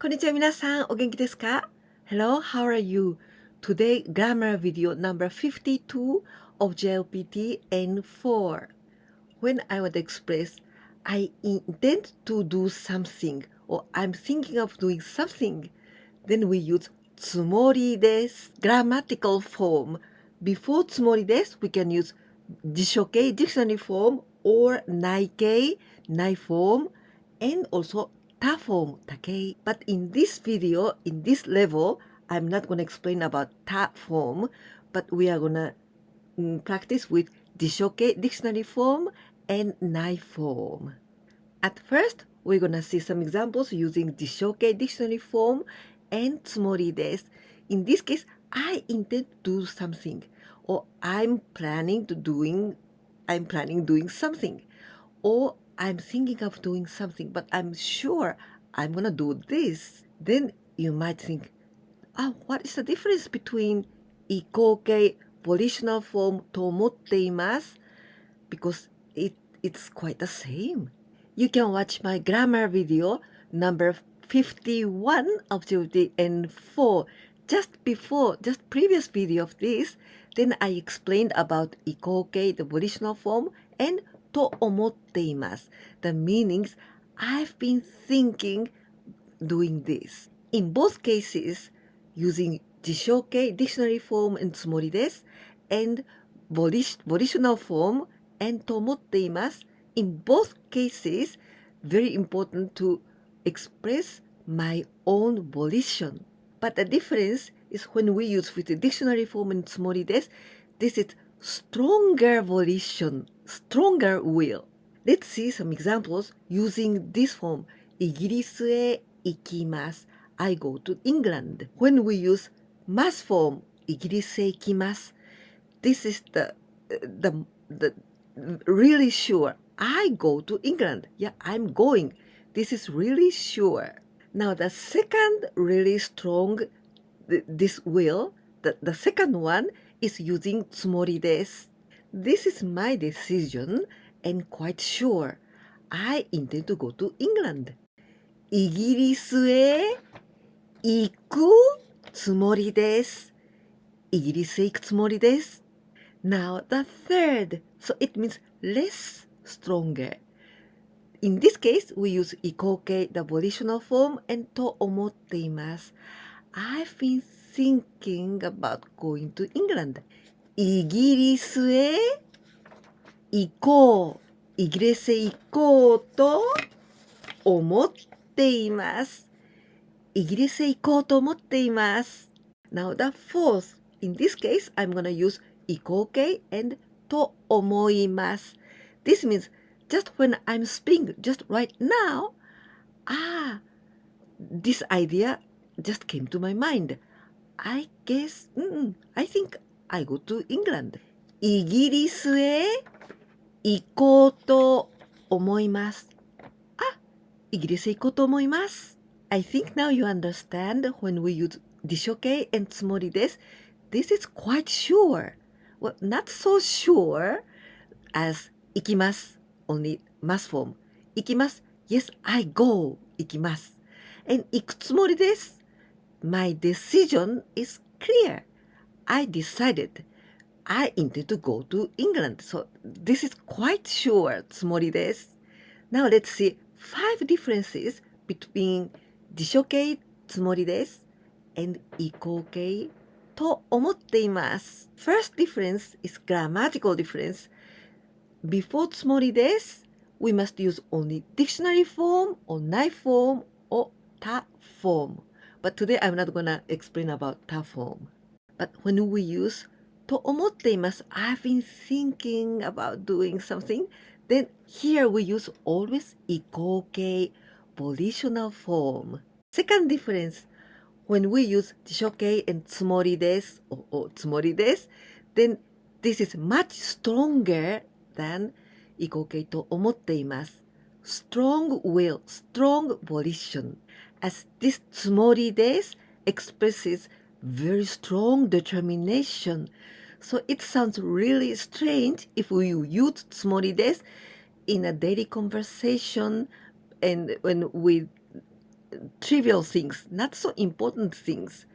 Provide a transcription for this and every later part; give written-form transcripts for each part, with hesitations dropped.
こんにちは皆さん、お元気ですか? Hello, how are you? Today, grammar video number 52 of JLPT N4. When I want to express, I intend to do something or I'm thinking of doing something, then we use つもりです grammatical form. Before つもりです, we can use 辞書形 dictionary form or 内形 内 form and also 他 form 他形. But in this video, in this level, I'm not going to explain about 他 form, but we are going to practice with 辞書形 dictionary form and 内 form. At first, we're going to see some examples using 辞書形 dictionary form and つもりです. In this case, I intend to do something or I'm planning doing something or I'm thinking of doing something, but I'm sure I'm going to do this. Then you might think, what is the difference between 移行形 volitional form と思っています? Because it's quite the same. You can watch my grammar video number 51 of JLPT N4 just previous video of this. Then I explained about 移行形 the volitional form and と思っています the meanings I've been thinking doing this. In both cases, using 辞書形 dictionary form and つもりです and volitional form and と思っています in both cases, very important to express my own volition. But the difference is when we use with the dictionary form and つもりです this is stronger volition, stronger will. Let's see some examples using this form. イギリスへ行きます I go to England. When we use mass form イギリスへ行きます this is the really sure. I go to England. Yeah, I'm going. This is really sure. Now the second really strong this will, the second one is using つもりです This is my decision and quite sure. I intend to go to England. イギリスへ行くつもりです。イギリスへ行くつもりです。Now the third, so it means less stronger. In this case, we use 移行形 the volitional form and と思っています。I've been thinking about going to England. イギリスへ行こう。イギリスへ行こうと思っています。イギリスへ行こうと思っています。Now the fourth, in this case, I'm going to use 移行形 and と思います。This means just when I'm speaking, just right now, this idea just came to my mind. I guess, I think I go to England. イギリスへ行こうと思います。イギリスへ行こうと思います。I think now you understand when we use 辞書形 and つもりです。This is quite sure. Well, not so sure as 行きます。Only mass form. 行きます。Yes, I go. 行きます。And 行くつもりです。My decision is clear. I decided. I intend to go to England. So this is quite sure つもりです。Now let's see 5 differences between 辞書形つもりです and 移行形と思っています。First difference is grammatical difference. Before つもりです we must use only dictionary form or 内 form or 他 form. But today I'm not gonna explain about 他 form. But when we use と思っています I've been thinking about doing something. Then here we use always 移行形 volitional form. Second difference, when we use 辞書形 and つもりです or つもりです then this is much stronger than 移行形と思っています strong will, strong volition as this つもりです expresses very strong determination. So it sounds really strange if we use つもりです in a daily conversation and when we trivial things, not so important things,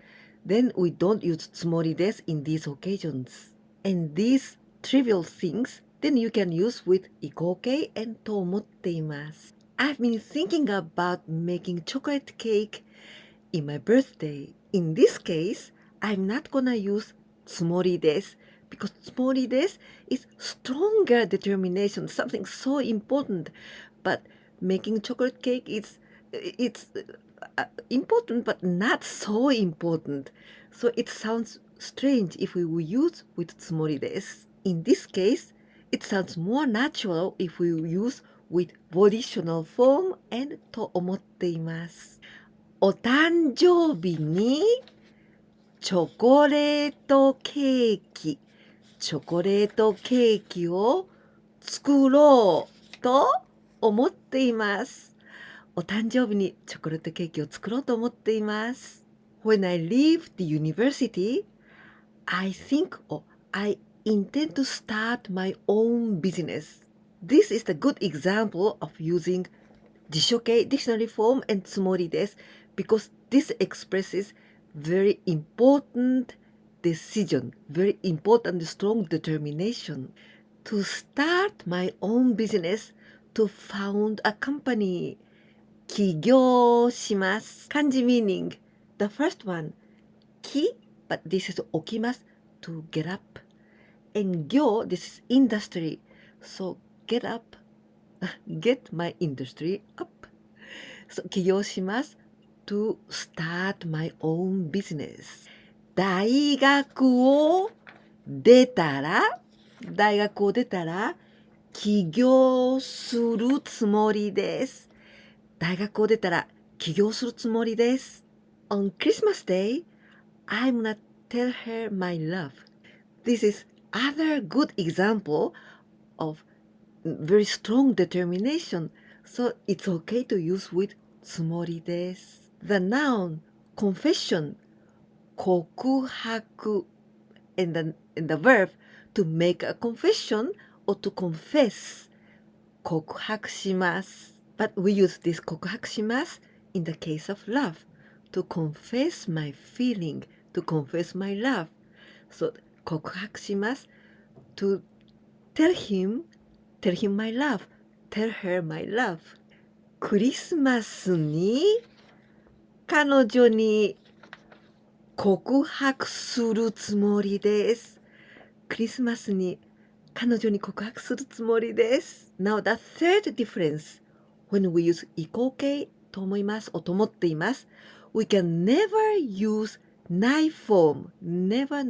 then we don't use つもりです in these occasions. And these trivial things, then you can use with 行こう系 and と思っています。I've been thinking about making chocolate cake in my birthday. In this case, I'm not gonna use つもりです because つもりです is stronger determination, something so important. But making chocolate cake it's important but not so important. So it sounds strange if we will use with つもりです. In this case, it sounds more natural if we use with volitional form and と思っています。お誕生日にチョコレートケーキを作ろうと思っています。お誕生日にチョコレートケーキを作ろうと思っています。When I leave the university, I think or I intend to start my own business. This is a good example of using 辞書形 dictionary form and つもりです because this expresses very important decision, very important strong determination to start my own business, to found a company. 起業します。漢字 meaning. The first one, 起 but this is 起きます to get up. And 業 this is industry. So get up, get my industry up. So 起業します to start my own business. 大学を出たら起業するつもりです。大学を出たら起業するつもりです。On Christmas Day, I'm gonna tell her my love. This is other good example of very strong determination. So it's okay to use with つもりです。The noun confession, 告白 and the verb to make a confession or to confess. 告白します。But we use this 告白します in the case of love. To confess my feeling, to confess my love. So 告白します to tell him my love, tell her my love. クリスマスに彼女に告白するつもりです。クリスマスに彼女に告白するつもりです。Now the third difference, when we use 行こう形と思いますと思っています。We can never use ない form, never.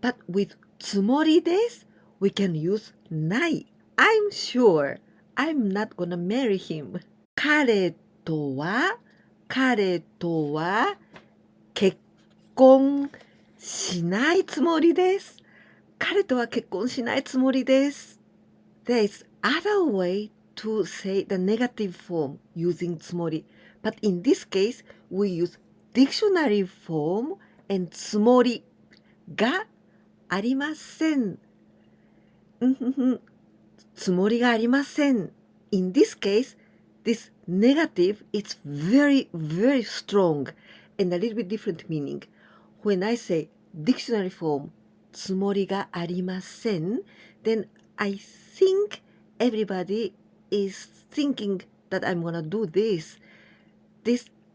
But with つもりです、we can use ない。I'm sure I'm not gonna marry him. 彼とは結婚しないつもりです。彼とは結婚しないつもりです。There is other way to say the negative form using つもり. But in this case, we use dictionary form and つもりがありません。つもりがありません。In this case, this negative is very strong and a little bit different meaning. When I say dictionary form, つもりがありません, then I think everybody is thinking that I'm gonna do this.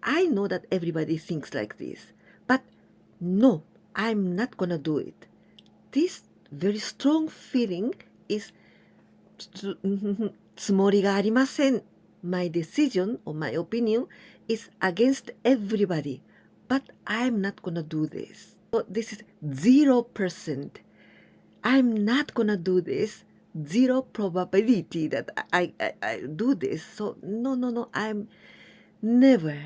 I know that everybody thinks like this. But no, I'm not gonna do it. This very strong feeling is つもりがありません. My decision or my opinion is against everybody. But I'm not gonna do this. So this is 0%. I'm not gonna do this. 0 probability that I do this. So no, I'm never.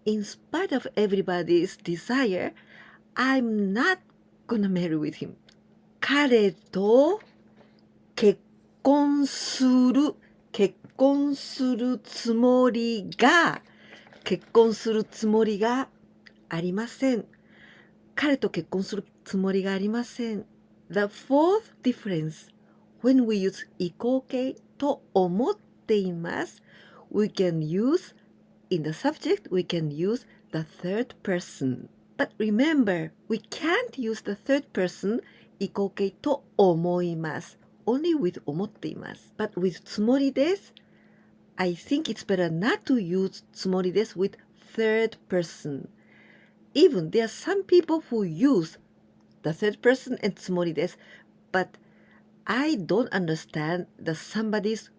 In spite of everybody's desire, I'm not gonna marry with him. 彼と結婚するつもりがありません。彼と結婚するつもりがありません。The fourth difference, when we use 行こう形と思っています、we can use in the subject, we can use the third person. But remember, we can't use the third person 移行形と思います。Only with 思っています。But with つもりです。I think it's better not to use つもりです with third person. Even there are some people who use the third person and つもりです。But I don't understand the somebody's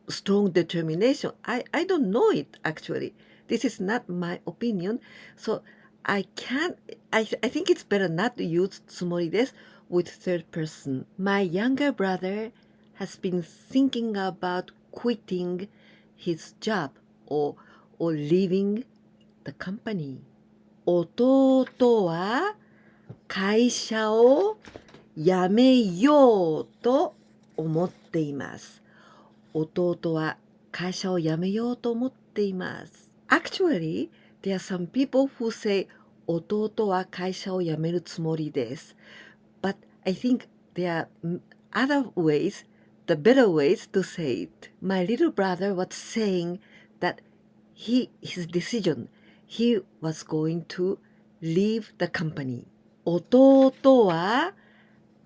strong determination. I don't know it actually. This is not my opinion. So I think it's better not to use つもりです with third person. My younger brother has been thinking about quitting his job or leaving the company. 弟は会社を辞めようと思っています。弟は会社を辞めようと思っています。Actually, there are some people who say 弟は会社を辞めるつもりです。But I think there are other ways, the better ways to say it. My little brother was saying that his decision, he was going to leave the company. 弟は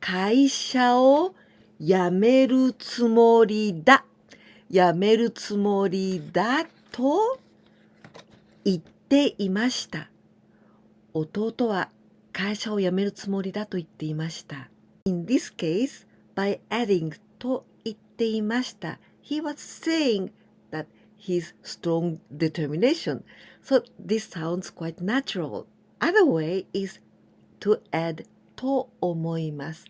会社を辞めるつもりだ。辞めるつもりだと言っていました。弟は会社を辞めるつもりだと言っていました。In this case, by adding と言っていました、he was saying that his strong determination. So this sounds quite natural. Other way is to add と思います。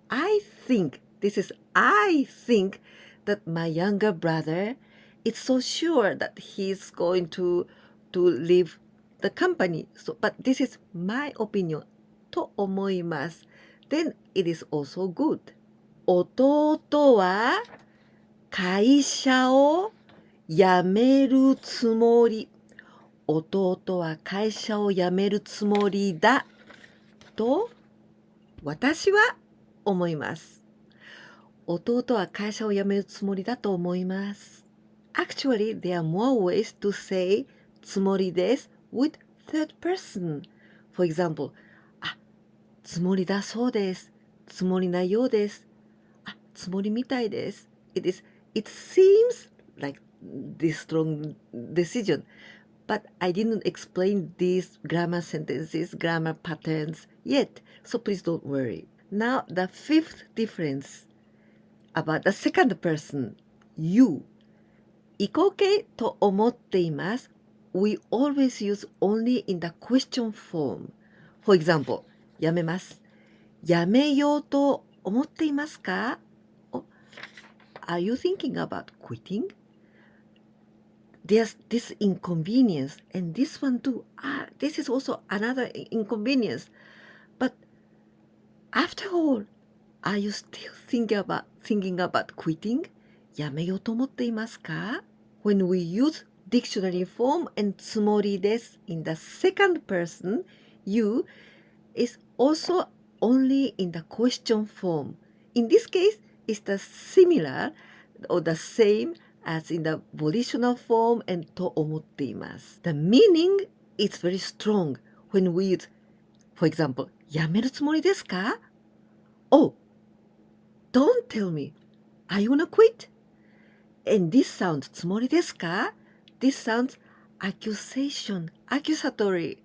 I think that my younger brother is so sure that he's going to leave the company. So, but this is my opinion. と思います。Then it is also good. 弟は会社を辞めるつもり。弟は会社を辞めるつもりだ。と私は思います。弟は会社を辞めるつもりだと思います。Actually, there are more ways to say つもりです with third person. For example, つもりだそうです。つもりなようです。つもりみたいです。It seems like this strong decision. But I didn't explain these grammar sentences, grammar patterns yet, so please don't worry. Now, the fifth difference about the second person, you. 移行形と思っています。We always use only in the question form. For example, やめます。やめようと思っていますか？ Are you thinking about quitting? There's this inconvenience and this one too. This is also another inconvenience. But after all, are you still thinking about quitting? やめようと思っていますか？ When we use dictionary form and つもりです in the second person, you is also only in the question form. In this case, it's the similar or the same as in the volitional form and と思っています。The meaning is very strong when we use, for example, やめるつもりですか？ Oh, don't tell me. Are you gonna quit? And this sounds つもりですか？ This sounds accusation, accusatory.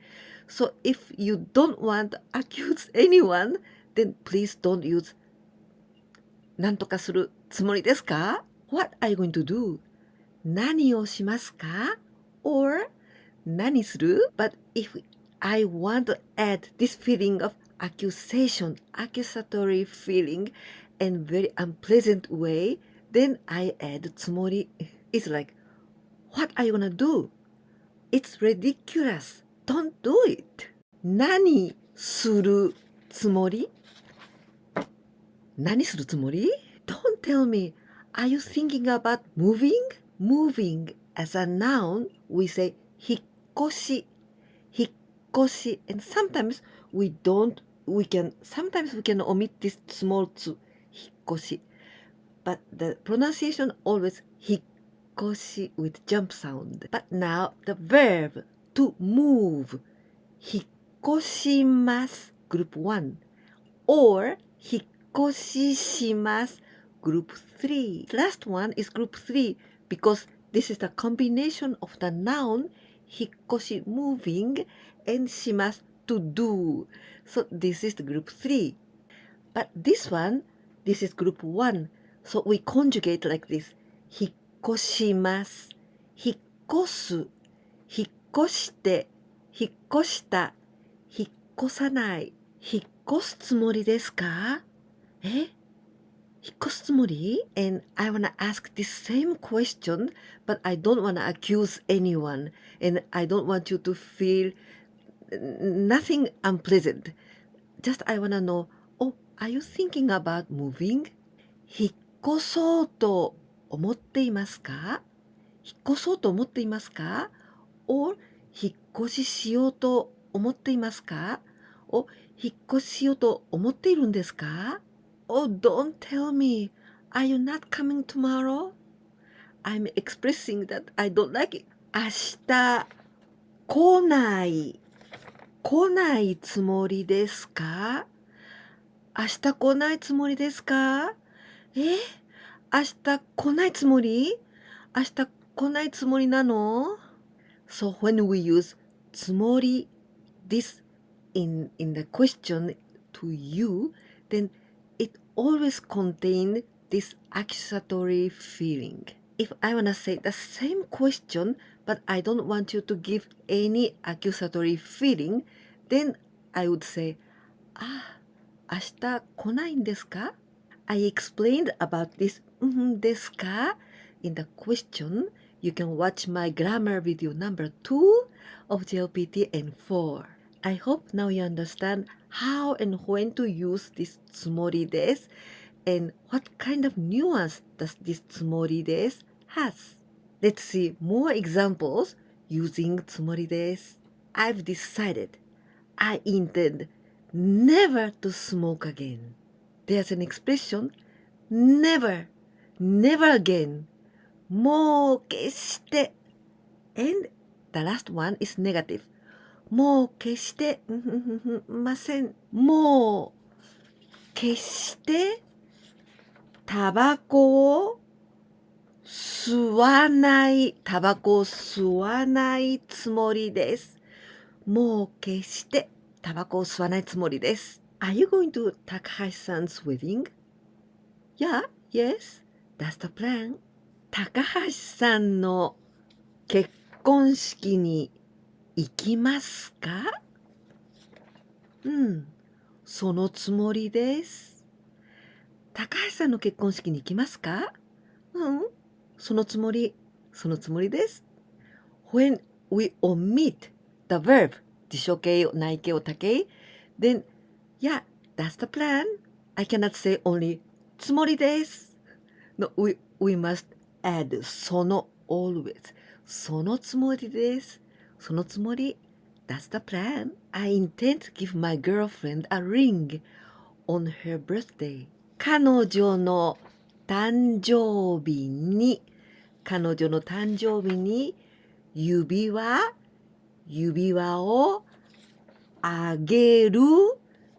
So if you don't want to accuse anyone, then please don't use なんとかするつもりですか？ What are you going to do? 何をしますか？ Or 何する？ But if I want to add this feeling of accusation, accusatory feeling, and very unpleasant way, then I add つもり. It's like, what are you gonna do? It's ridiculous. Don't do it. 何するつもり？何するつもり？ Don't tell me. Are you thinking about moving? Moving as a noun, we say 引っ越し。引っ越し。And sometimes we can omit this small つ。引っ越し。But the pronunciation always 引っ越し with jump sound. But now the verb to move. 引っ越します group 1 or 引っ越しします group 3. The last one is group 3 because this is the combination of the noun 引っ越し moving and します to do. So this is the group 3. But this one, this is group 1. So we conjugate like this. 引っ越します。引っ越す。引っ越して。引っ越した。引っ越さない。引っ越すつもりですか？引っ越すつもり？ And I wanna ask this same question, but I don't wanna accuse anyone. And I don't want you to feel nothing unpleasant. Just I wanna know, oh, are you thinking about moving? 引っ越そうと思っていますか？引っ越そうと思っていますか？ or 引っ越ししようと思っていますか？お、引っ越ししようと思っているんですか？ Oh, don't tell me. Are you not coming tomorrow? I'm expressing that I don't like it. 明日来ないつもりですか？明日来ないつもりですか？明日来ないつもり？明日来ないつもりなの？ So when we use つもり this in the question to you, then it always contains this accusatory feeling. If I wanna say the same question, but I don't want you to give any accusatory feeling, then I would say, 明日来ないんですか？ I explained about this ですか in the question. You can watch my grammar video number 2 of JLPT N4. I hope now you understand how and when to use this つもりです and what kind of nuance does this つもりです has. Let's see more examples using つもりです. I've decided I intend never to smoke again. There's an expression, never again. もう決して and the last one is negative. もう決してません。もう決してタバコを吸わないつもりです。もう決してタバコを吸わないつもりです。Are you going to Takahashi-san's wedding? Yeah, yes, that's the plan. 高橋さんの結婚式に行きますか？そのつもりです。高橋さんの結婚式に行きますか？そのつもりです。When we omit the verb 辞書形、内形、他形 then yeah, that's the plan. I cannot say only つもりです。No, we must add その always. そのつもりです。そのつもり。That's the plan. I intend to give my girlfriend a ring on her birthday. 彼女の誕生日に指輪をあげる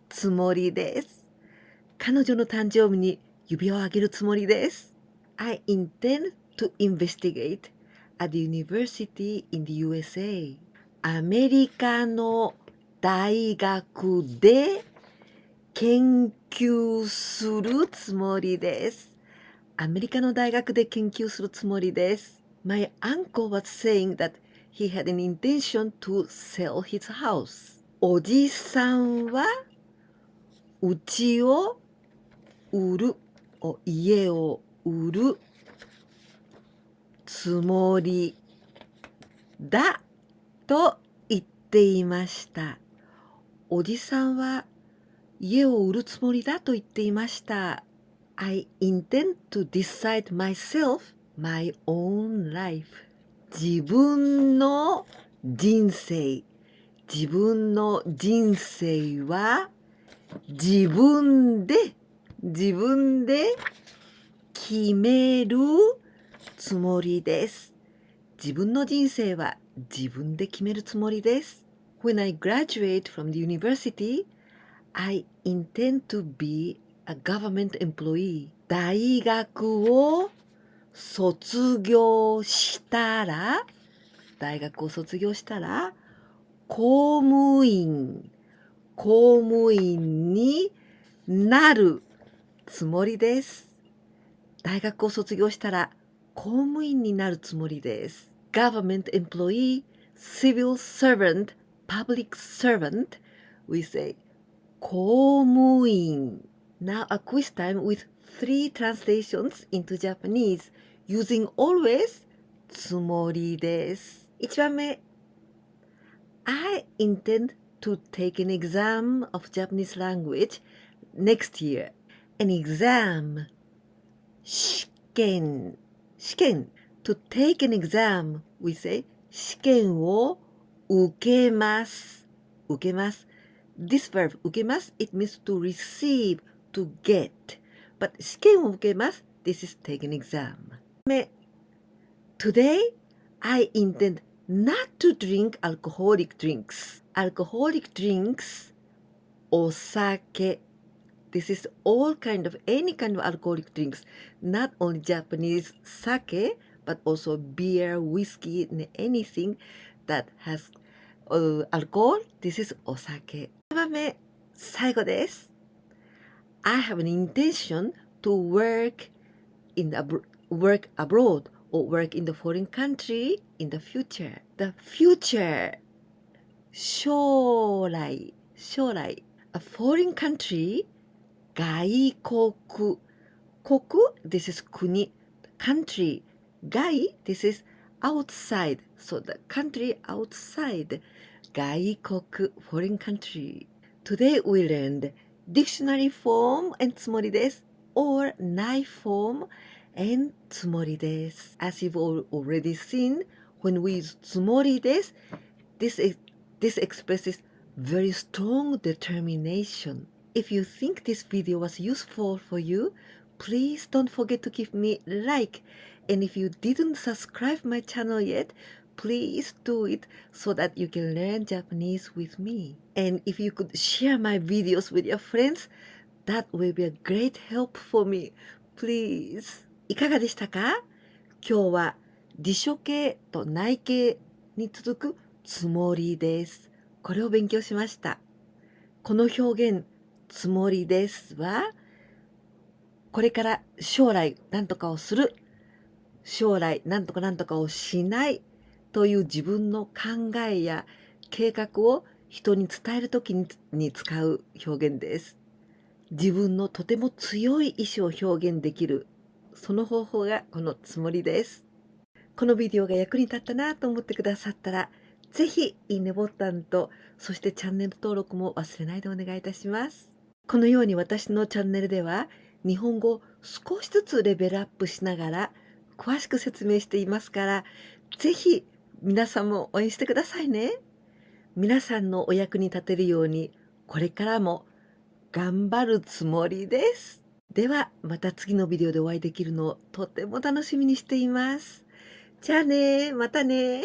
つもりです。彼女の誕生日に指輪をあげるつもりです。I intend to investigate at the university in the USA. アメリカの大学で研究するつもりです。アメリカの大学で研究するつもりです。My uncle was saying that he had an intention to sell his house. おじさんは家を売る、家を売るつもりだと言っていました。おじさんは家を売るつもりだと言っていました。I intend to decide myself my own life. 自分の人生は自分で決めるつもりです。自分の人生は自分で決めるつもりです。When I graduate from the university, I intend to be a government employee. 大学を卒業したら、公務員になるつもりです。大学を卒業したら公務員になるつもりです。Government employee, civil servant, public servant, we say 公務員. Now a quiz time with 3 translations into Japanese using always つもりです。1番目 I intend to take an exam of Japanese language next year. An exam 試験 To take an exam, we say 試験を受けます。This verb 受けます it means to receive, to get. But 試験を受けます this is take an exam. Today, I intend not to drink alcoholic drinks. Alcoholic drinks, お酒. This is any kind of alcoholic drinks. Not only Japanese sake, but also beer, whiskey, and anything that has alcohol. This is お酒. 2番目、最後です。I have an intention to work abroad or work in the foreign country in the future. The future 将来 A foreign country 外国 this is 国 country 外 this is outside, so the country outside 外国 foreign country. Today we learned dictionary form and つもりです or knife form and つもりです As you've already seen, when we use つもりです this expresses very strong determination. If you think this video was useful for you, please don't forget to give me a like. And if you didn't subscribe my channel yet, please do it so that you can learn Japanese with me. And if you could share my videos with your friends, that will be a great help for me. Please. いかがでしたか？今日は辞書形と内形に続くつもりです。これを勉強しました。この表現、つもりですは、これから将来何とかをする、将来何とかをしないという自分の考えや計画を人に伝えるときに使う表現です。自分のとても強い意志を表現できる、その方法がこのつもりです。このビデオが役に立ったなと思ってくださったら、ぜひいいねボタンと、そしてチャンネル登録も忘れないでお願いいたします。このように私のチャンネルでは、日本語を少しずつレベルアップしながら、詳しく説明していますから、ぜひ皆さんも応援してくださいね。皆さんのお役に立てるように、これからも頑張るつもりです。では、また次のビデオでお会いできるのをとても楽しみにしています。じゃあね、またね。